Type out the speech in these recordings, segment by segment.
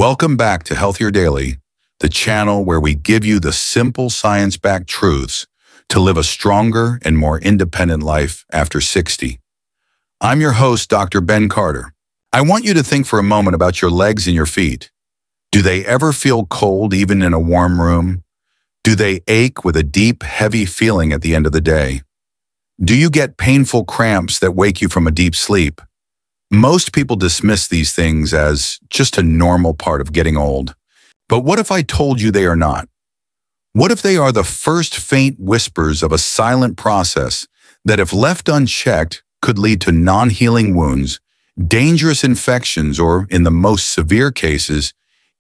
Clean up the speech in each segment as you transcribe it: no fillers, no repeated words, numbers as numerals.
Welcome back to Healthier Daily, the channel where we give you the simple science-backed truths to live a stronger and more independent life after 60. I'm your host, Dr. Ben Carter. I want you to think for a moment about your legs and your feet. Do they ever feel cold even in a warm room? Do they ache with a deep, heavy feeling at the end of the day? Do you get painful cramps that wake you from a deep sleep? Most people dismiss these things as just a normal part of getting old. But what if I told you they are not? What if they are the first faint whispers of a silent process that, if left unchecked, could lead to non-healing wounds, dangerous infections, or, in the most severe cases,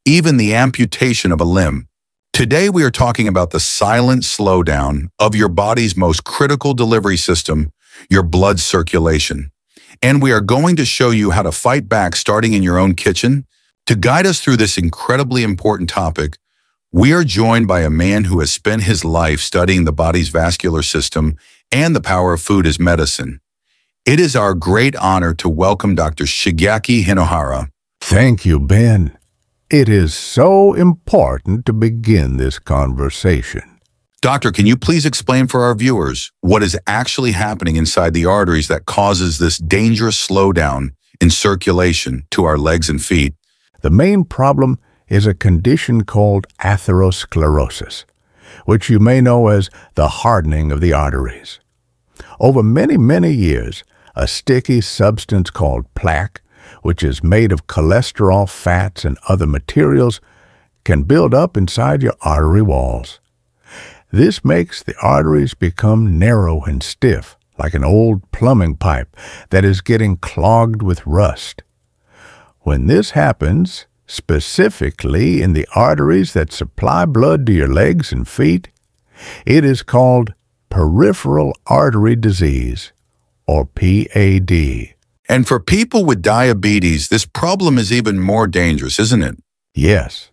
even the amputation of a limb? Today we are talking about the silent slowdown of your body's most critical delivery system, your blood circulation. And we are going to show you how to fight back starting in your own kitchen. To guide us through this incredibly important topic, we are joined by a man who has spent his life studying the body's vascular system and the power of food as medicine. It is our great honor to welcome Dr. Shigeaki Hinohara. Thank you, Ben. It is so important to begin this conversation. Doctor, can you please explain for our viewers what is actually happening inside the arteries that causes this dangerous slowdown in circulation to our legs and feet? The main problem is a condition called atherosclerosis, which you may know as the hardening of the arteries. Over many years, a sticky substance called plaque, which is made of cholesterol, fats, and other materials, can build up inside your artery walls. This makes the arteries become narrow and stiff, like an old plumbing pipe that is getting clogged with rust. When this happens, specifically in the arteries that supply blood to your legs and feet, it is called peripheral artery disease, or PAD. And for people with diabetes, this problem is even more dangerous, isn't it? Yes.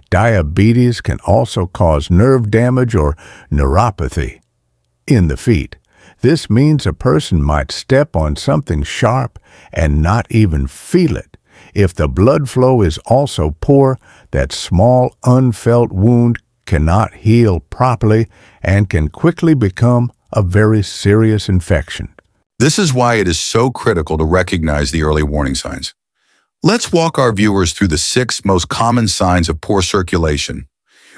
Diabetes can also cause nerve damage or neuropathy in the feet. This means a person might step on something sharp and not even feel it. If the blood flow is also poor, that small unfelt wound cannot heal properly and can quickly become a very serious infection. This is why it is so critical to recognize the early warning signs. Let's walk our viewers through the 6 most common signs of poor circulation.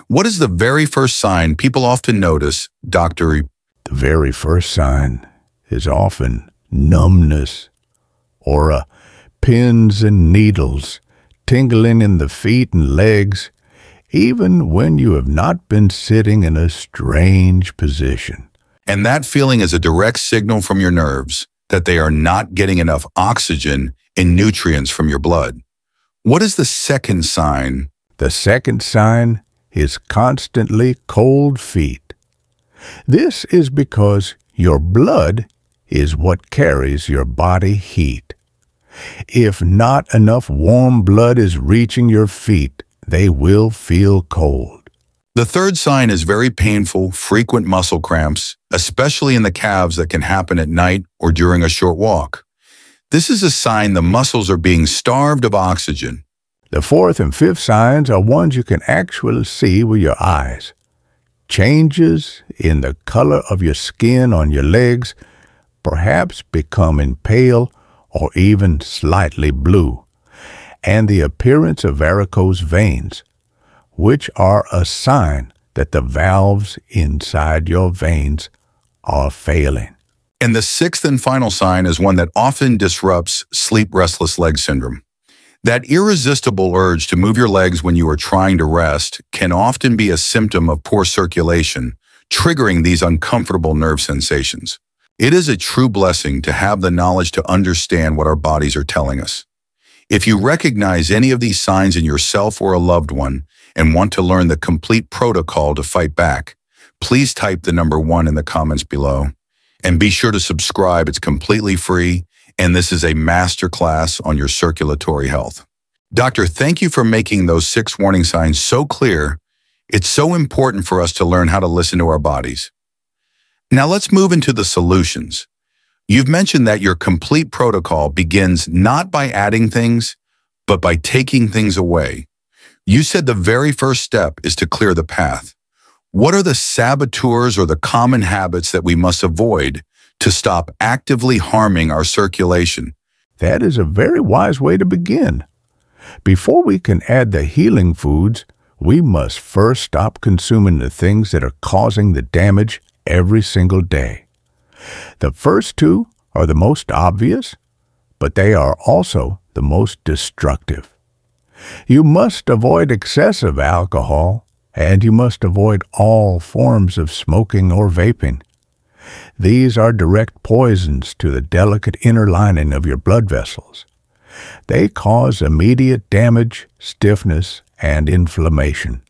What is the very first sign people often notice, Doctor? The very first sign is often numbness, or pins and needles tingling in the feet and legs, even when you have not been sitting in a strange position. And that feeling is a direct signal from your nerves that they are not getting enough oxygen and nutrients from your blood. What is the second sign? The second sign is constantly cold feet. This is because your blood is what carries your body heat. If not enough warm blood is reaching your feet, they will feel cold. The third sign is very painful, frequent muscle cramps, especially in the calves that can happen at night or during a short walk. This is a sign the muscles are being starved of oxygen. The fourth and fifth signs are ones you can actually see with your eyes. Changes in the color of your skin on your legs, perhaps becoming pale or even slightly blue, and the appearance of varicose veins, which are a sign that the valves inside your veins are failing. And the 6th and final sign is one that often disrupts sleep restless leg syndrome. That irresistible urge to move your legs when you are trying to rest can often be a symptom of poor circulation, triggering these uncomfortable nerve sensations. It is a true blessing to have the knowledge to understand what our bodies are telling us. If you recognize any of these signs in yourself or a loved one and want to learn the complete protocol to fight back, please type the number 1 in the comments below. And be sure to subscribe. It's completely free, and this is a masterclass on your circulatory health. Doctor, thank you for making those 6 warning signs so clear. It's so important for us to learn how to listen to our bodies. Now let's move into the solutions. You've mentioned that your complete protocol begins not by adding things, but by taking things away. You said the very first step is to clear the path. What are the saboteurs or the common habits that we must avoid to stop actively harming our circulation? That is a very wise way to begin. Before we can add the healing foods, we must first stop consuming the things that are causing the damage every single day. The first two are the most obvious, but they are also the most destructive. You must avoid excessive alcohol, and you must avoid all forms of smoking or vaping. These are direct poisons to the delicate inner lining of your blood vessels. They cause immediate damage, stiffness, and inflammation.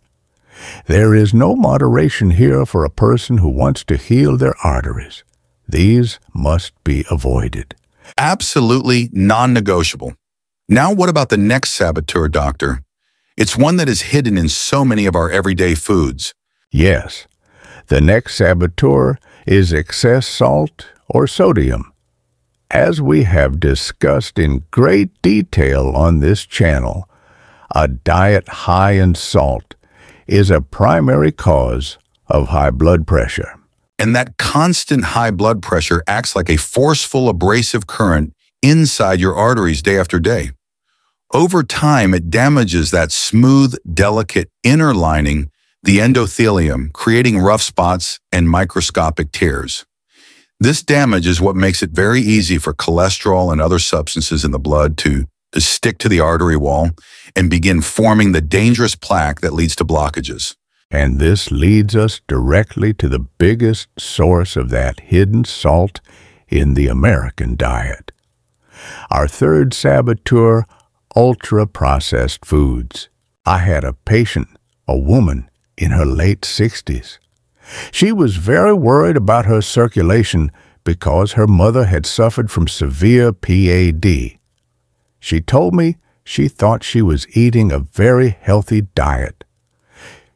There is no moderation here for a person who wants to heal their arteries. These must be avoided. Absolutely non-negotiable. Now what about the next saboteur, doctor? It's one that is hidden in so many of our everyday foods. Yes, the next saboteur is excess salt or sodium. As we have discussed in great detail on this channel, a diet high in salt is a primary cause of high blood pressure. And that constant high blood pressure acts like a forceful abrasive current inside your arteries day after day. Over time, it damages that smooth, delicate inner lining, the endothelium, creating rough spots and microscopic tears. This damage is what makes it very easy for cholesterol and other substances in the blood to stick to the artery wall and begin forming the dangerous plaque that leads to blockages. And this leads us directly to the biggest source of that hidden salt in the American diet. Our third saboteur, ultra-processed foods. I had a patient, a woman in her late 60s. She was very worried about her circulation because her mother had suffered from severe PAD. She told me she thought she was eating a very healthy diet.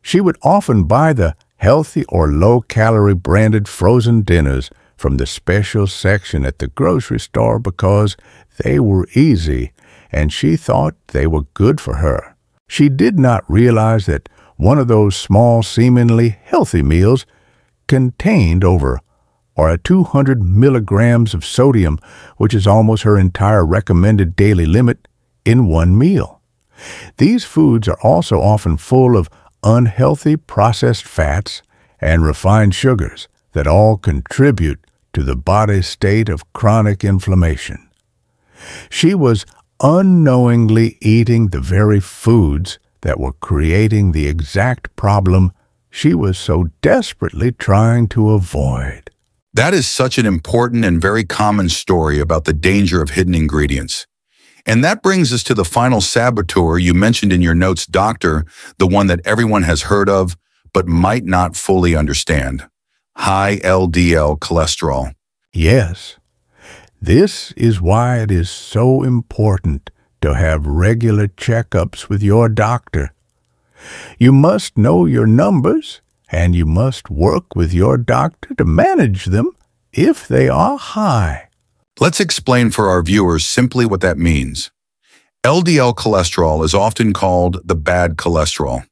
She would often buy the healthy or low-calorie branded frozen dinners from the special section at the grocery store because they were easy and she thought they were good for her. She did not realize that one of those small, seemingly healthy meals contained over 200 milligrams of sodium, which is almost her entire recommended daily limit, in one meal. These foods are also often full of unhealthy processed fats and refined sugars that all contribute to the body's state of chronic inflammation. She was unknowingly eating the very foods that were creating the exact problem she was so desperately trying to avoid. That is such an important and very common story about the danger of hidden ingredients. And that brings us to the final saboteur you mentioned in your notes, doctor, the one that everyone has heard of but might not fully understand: high LDL cholesterol. Yes, this is why it is so important to have regular checkups with your doctor. You must know your numbers, and you must work with your doctor to manage them if they are high. Let's explain for our viewers simply what that means. LDL cholesterol is often called the bad cholesterol.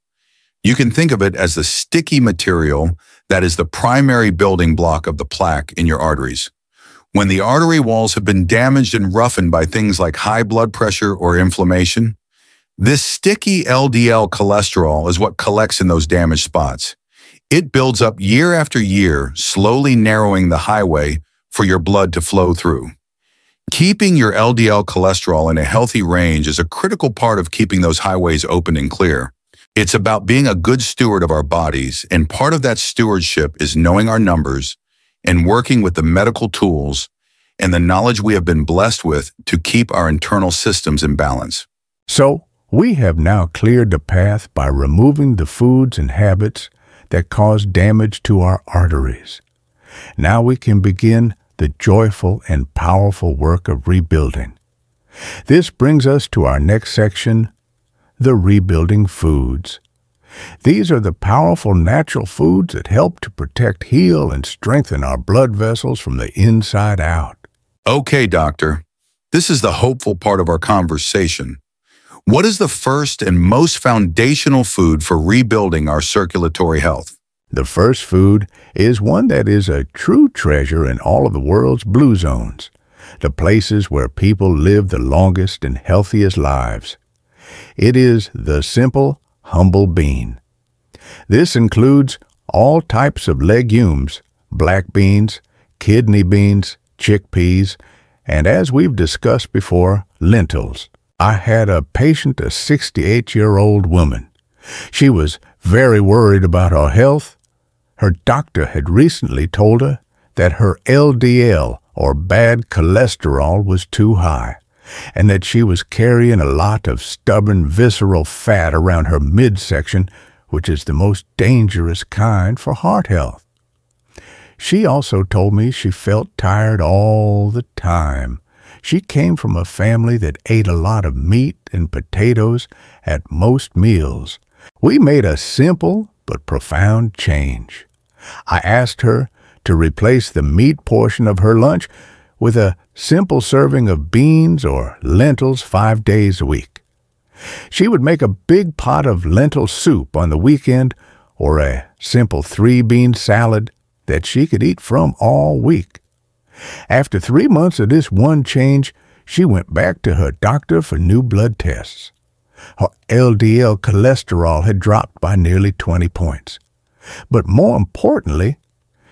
You can think of it as the sticky material that is the primary building block of the plaque in your arteries. When the artery walls have been damaged and roughened by things like high blood pressure or inflammation, this sticky LDL cholesterol is what collects in those damaged spots. It builds up year after year, slowly narrowing the highway for your blood to flow through. Keeping your LDL cholesterol in a healthy range is a critical part of keeping those highways open and clear. It's about being a good steward of our bodies, and part of that stewardship is knowing our numbers and working with the medical tools and the knowledge we have been blessed with to keep our internal systems in balance. So, we have now cleared the path by removing the foods and habits that cause damage to our arteries. Now we can begin the joyful and powerful work of rebuilding. This brings us to our next section, the rebuilding foods. These are the powerful natural foods that help to protect, heal, and strengthen our blood vessels from the inside out. Okay, doctor, this is the hopeful part of our conversation. What is the first and most foundational food for rebuilding our circulatory health? The first food is one that is a true treasure in all of the world's blue zones, the places where people live the longest and healthiest lives. It is the simple, humble bean. This includes all types of legumes, black beans, kidney beans, chickpeas, and as we've discussed before, lentils. I had a patient, a 68-year-old woman. She was very worried about her health. Her doctor had recently told her that her LDL, or bad cholesterol, was too high, and that she was carrying a lot of stubborn visceral fat around her midsection, which is the most dangerous kind for heart health. She also told me she felt tired all the time. She came from a family that ate a lot of meat and potatoes at most meals. We made a simple but profound change. I asked her to replace the meat portion of her lunch with a simple serving of beans or lentils 5 days a week. She would make a big pot of lentil soup on the weekend or a simple 3-bean salad that she could eat from all week. After 3 months of this one change, she went back to her doctor for new blood tests. Her LDL cholesterol had dropped by nearly 20 points. But more importantly,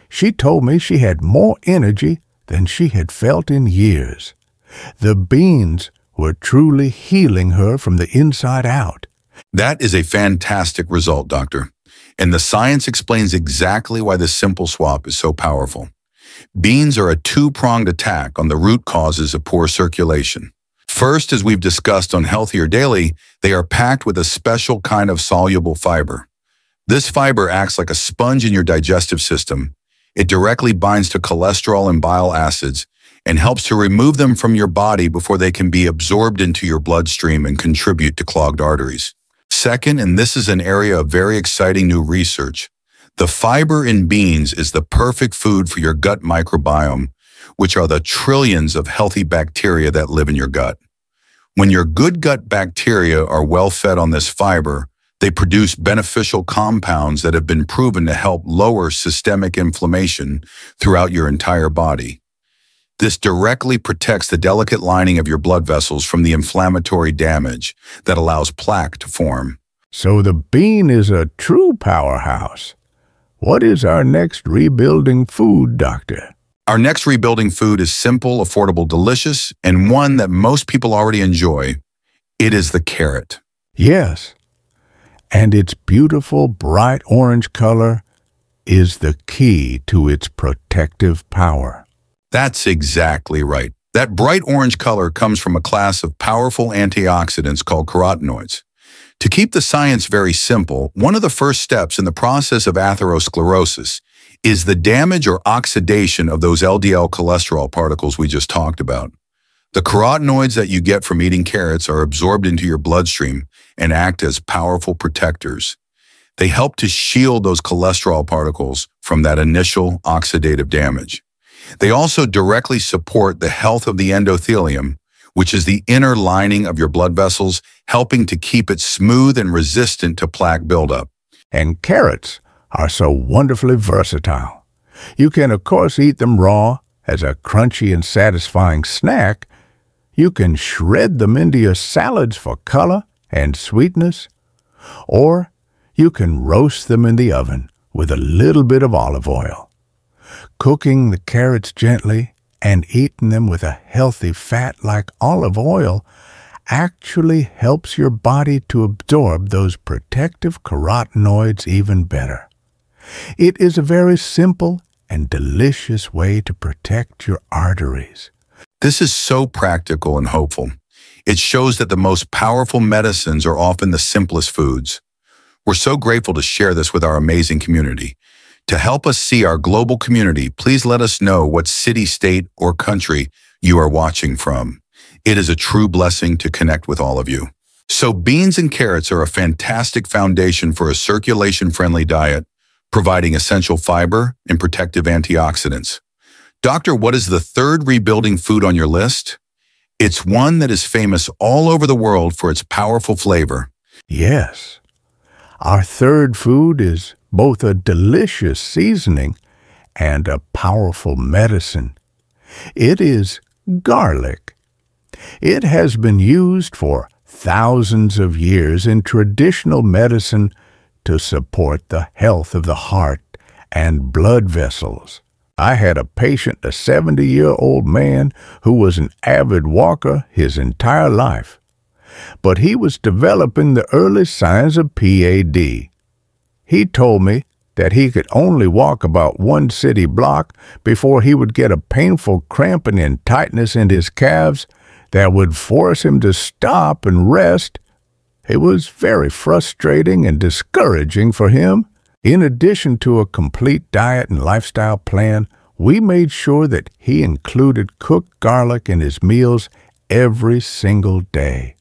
she told me she had more energy than she had felt in years. The beans were truly healing her from the inside out. That is a fantastic result, doctor. And the science explains exactly why this simple swap is so powerful. Beans are a two-pronged attack on the root causes of poor circulation. First, as we've discussed on Healthier Daily, they are packed with a special kind of soluble fiber. This fiber acts like a sponge in your digestive system. It directly binds to cholesterol and bile acids and helps to remove them from your body before they can be absorbed into your bloodstream and contribute to clogged arteries. Second, and this is an area of very exciting new research, the fiber in beans is the perfect food for your gut microbiome, which are the trillions of healthy bacteria that live in your gut. When your good gut bacteria are well fed on this fiber, they produce beneficial compounds that have been proven to help lower systemic inflammation throughout your entire body. This directly protects the delicate lining of your blood vessels from the inflammatory damage that allows plaque to form. So the bean is a true powerhouse. What is our next rebuilding food, doctor? Our next rebuilding food is simple, affordable, delicious, and one that most people already enjoy. It is the carrot. Yes, and its beautiful bright orange color is the key to its protective power. That's exactly right. That bright orange color comes from a class of powerful antioxidants called carotenoids. To keep the science very simple, one of the first steps in the process of atherosclerosis is the damage or oxidation of those LDL cholesterol particles we just talked about. The carotenoids that you get from eating carrots are absorbed into your bloodstream and act as powerful protectors. They help to shield those cholesterol particles from that initial oxidative damage. They also directly support the health of the endothelium, which is the inner lining of your blood vessels, helping to keep it smooth and resistant to plaque buildup. And carrots are so wonderfully versatile. You can, of course, eat them raw as a crunchy and satisfying snack. You can shred them into your salads for color and sweetness, or you can roast them in the oven with a little bit of olive oil. Cooking the carrots gently and eating them with a healthy fat like olive oil actually helps your body to absorb those protective carotenoids even better. It is a very simple and delicious way to protect your arteries. This is so practical and hopeful. It shows that the most powerful medicines are often the simplest foods. We're so grateful to share this with our amazing community. To help us see our global community, please let us know what city, state, or country you are watching from. It is a true blessing to connect with all of you. So beans and carrots are a fantastic foundation for a circulation-friendly diet, providing essential fiber and protective antioxidants. Doctor, what is the third rebuilding food on your list? It's one that is famous all over the world for its powerful flavor. Yes, our third food is both a delicious seasoning and a powerful medicine. It is garlic. It has been used for thousands of years in traditional medicine to support the health of the heart and blood vessels. I had a patient, a 70-year-old man, who was an avid walker his entire life. But he was developing the early signs of PAD. He told me that he could only walk about 1 city block before he would get a painful cramping and tightness in his calves that would force him to stop and rest. It was very frustrating and discouraging for him. In addition to a complete diet and lifestyle plan, we made sure that he included cooked garlic in his meals every single day.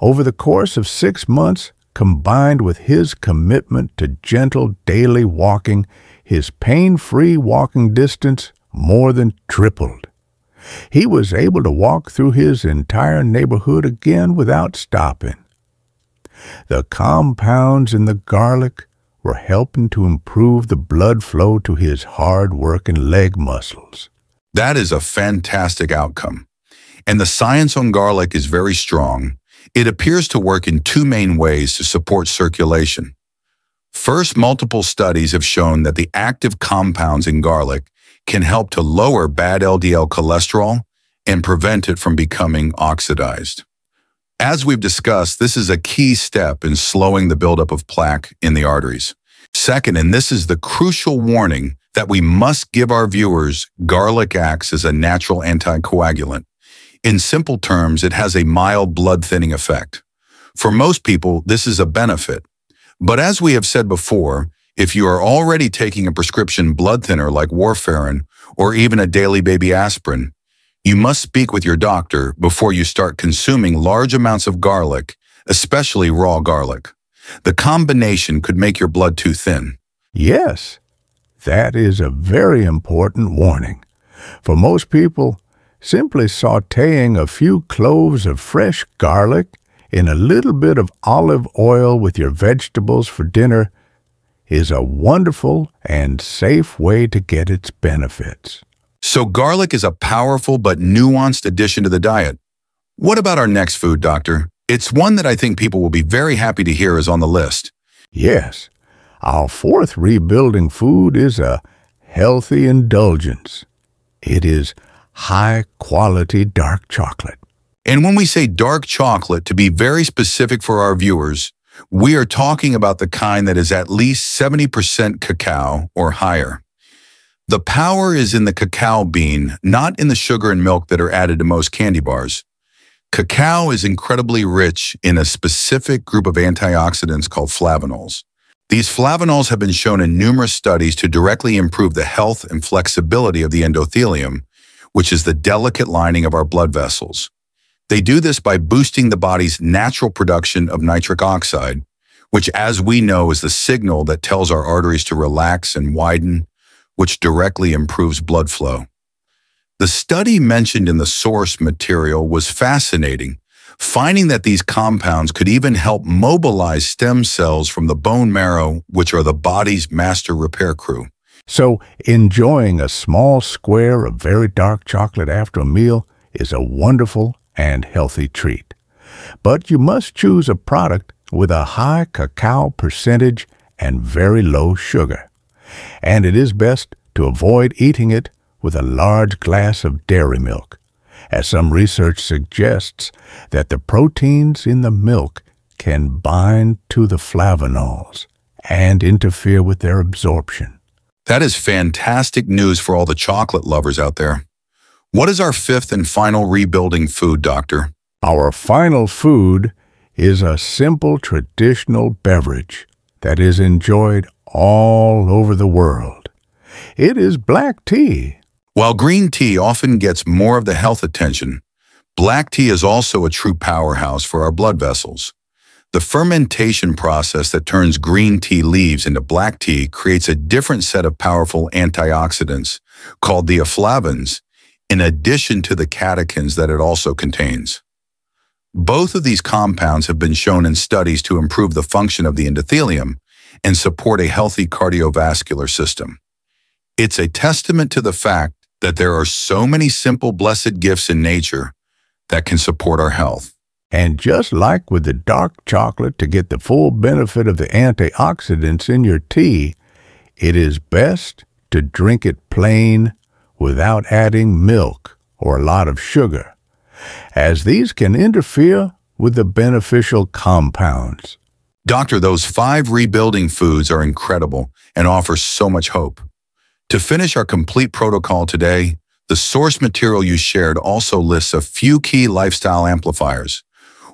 Over the course of 6 months, combined with his commitment to gentle daily walking, his pain-free walking distance more than tripled. He was able to walk through his entire neighborhood again without stopping. The compounds in the garlic were helping to improve the blood flow to his hard-working leg muscles. That is a fantastic outcome. And the science on garlic is very strong. It appears to work in 2 main ways to support circulation. First, multiple studies have shown that the active compounds in garlic can help to lower bad LDL cholesterol and prevent it from becoming oxidized. As we've discussed, this is a key step in slowing the buildup of plaque in the arteries. Second, and this is the crucial warning that we must give our viewers, garlic acts as a natural anticoagulant. In simple terms, it has a mild blood-thinning effect. For most people, this is a benefit. But as we have said before, if you are already taking a prescription blood thinner like warfarin or even a daily baby aspirin, you must speak with your doctor before you start consuming large amounts of garlic, especially raw garlic. The combination could make your blood too thin. Yes, that is a very important warning. For most people, simply sautéing a few cloves of fresh garlic in a little bit of olive oil with your vegetables for dinner is a wonderful and safe way to get its benefits. So garlic is a powerful but nuanced addition to the diet. What about our next food, doctor? It's one that I think people will be very happy to hear is on the list. Yes, our fourth rebuilding food is a healthy indulgence. It is high-quality dark chocolate. And when we say dark chocolate, to be very specific for our viewers, we are talking about the kind that is at least 70% cacao or higher. The power is in the cacao bean, not in the sugar and milk that are added to most candy bars. Cacao is incredibly rich in a specific group of antioxidants called flavonols. These flavonols have been shown in numerous studies to directly improve the health and flexibility of the endothelium, which is the delicate lining of our blood vessels. They do this by boosting the body's natural production of nitric oxide, which, as we know, is the signal that tells our arteries to relax and widen, which directly improves blood flow. The study mentioned in the source material was fascinating, finding that these compounds could even help mobilize stem cells from the bone marrow, which are the body's master repair crew. So, enjoying a small square of very dark chocolate after a meal is a wonderful and healthy treat. But you must choose a product with a high cacao percentage and very low sugar. And it is best to avoid eating it with a large glass of dairy milk, as some research suggests that the proteins in the milk can bind to the flavonols and interfere with their absorption. That is fantastic news for all the chocolate lovers out there. What is our fifth and final rebuilding food, doctor? Our final food is a simple traditional beverage that is enjoyed all over the world. It is black tea. While green tea often gets more of the health attention, black tea is also a true powerhouse for our blood vessels. The fermentation process that turns green tea leaves into black tea creates a different set of powerful antioxidants called the flavins in addition to the catechins that it also contains. Both of these compounds have been shown in studies to improve the function of the endothelium and support a healthy cardiovascular system. It's a testament to the fact that there are so many simple, blessed gifts in nature that can support our health. And just like with the dark chocolate, to get the full benefit of the antioxidants in your tea, it is best to drink it plain without adding milk or a lot of sugar, as these can interfere with the beneficial compounds. Doctor, those 5 rebuilding foods are incredible and offer so much hope. To finish our complete protocol today, the source material you shared also lists a few key lifestyle amplifiers.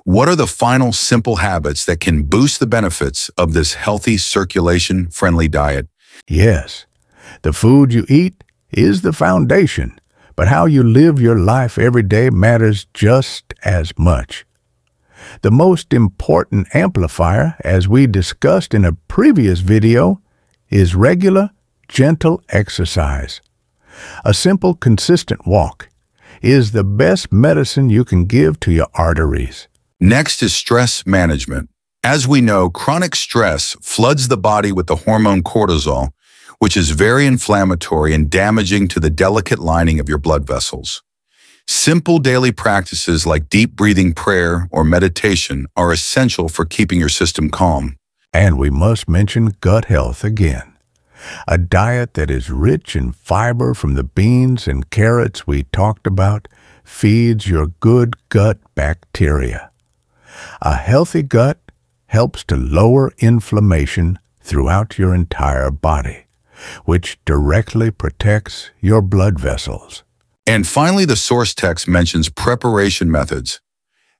What are the final simple habits that can boost the benefits of this healthy, circulation-friendly diet? Yes, the food you eat is the foundation, but how you live your life every day matters just as much. The most important amplifier, as we discussed in a previous video, is regular, gentle exercise. A simple, consistent walk is the best medicine you can give to your arteries. Next is stress management. As we know, chronic stress floods the body with the hormone cortisol, which is very inflammatory and damaging to the delicate lining of your blood vessels. Simple daily practices like deep breathing, prayer, or meditation are essential for keeping your system calm. And we must mention gut health again. A diet that is rich in fiber from the beans and carrots we talked about feeds your good gut bacteria. A healthy gut helps to lower inflammation throughout your entire body, which directly protects your blood vessels. And finally, the source text mentions preparation methods.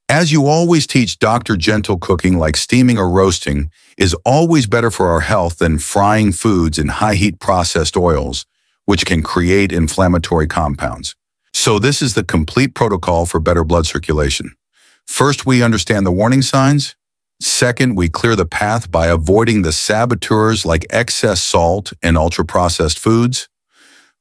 As you always teach, Dr. Gentle, cooking like steaming or roasting is always better for our health than frying foods in high-heat processed oils, which can create inflammatory compounds. So this is the complete protocol for better blood circulation. First, we understand the warning signs. Second, we clear the path by avoiding the saboteurs like excess salt and ultra-processed foods.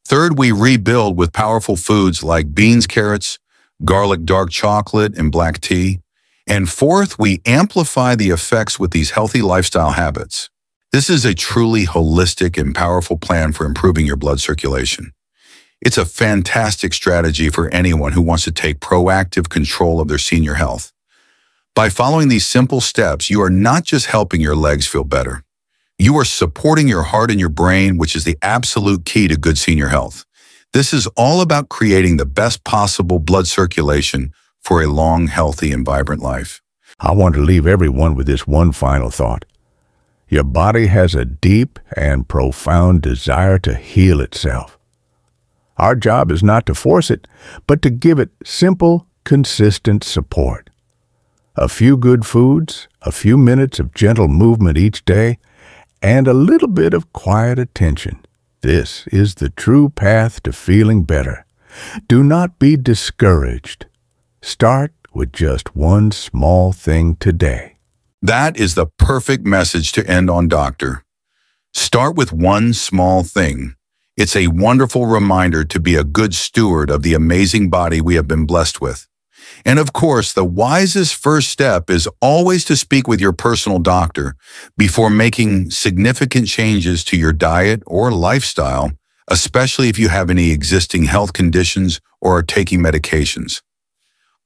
Third, we rebuild with powerful foods like beans, carrots, garlic, dark chocolate, and black tea. And fourth, we amplify the effects with these healthy lifestyle habits. This is a truly holistic and powerful plan for improving your blood circulation. It's a fantastic strategy for anyone who wants to take proactive control of their senior health. By following these simple steps, you are not just helping your legs feel better. You are supporting your heart and your brain, which is the absolute key to good senior health. This is all about creating the best possible blood circulation for a long, healthy, and vibrant life. I want to leave everyone with this one final thought. Your body has a deep and profound desire to heal itself. Our job is not to force it, but to give it simple, consistent support. A few good foods, a few minutes of gentle movement each day, and a little bit of quiet attention. This is the true path to feeling better. Do not be discouraged. Start with just one small thing today. That is the perfect message to end on, Doctor. Start with one small thing. It's a wonderful reminder to be a good steward of the amazing body we have been blessed with. And of course, the wisest first step is always to speak with your personal doctor before making significant changes to your diet or lifestyle, especially if you have any existing health conditions or are taking medications.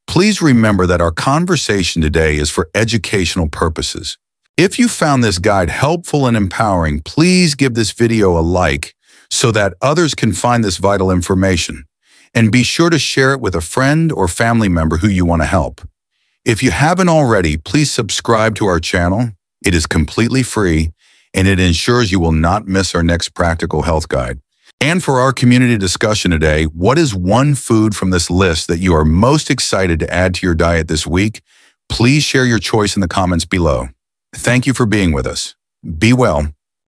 Please remember that our conversation today is for educational purposes. If you found this guide helpful and empowering, please give this video a like so that others can find this vital information. And be sure to share it with a friend or family member who you want to help. If you haven't already, please subscribe to our channel. It is completely free, and it ensures you will not miss our next practical health guide. And for our community discussion today, what is one food from this list that you are most excited to add to your diet this week? Please share your choice in the comments below. Thank you for being with us. Be well.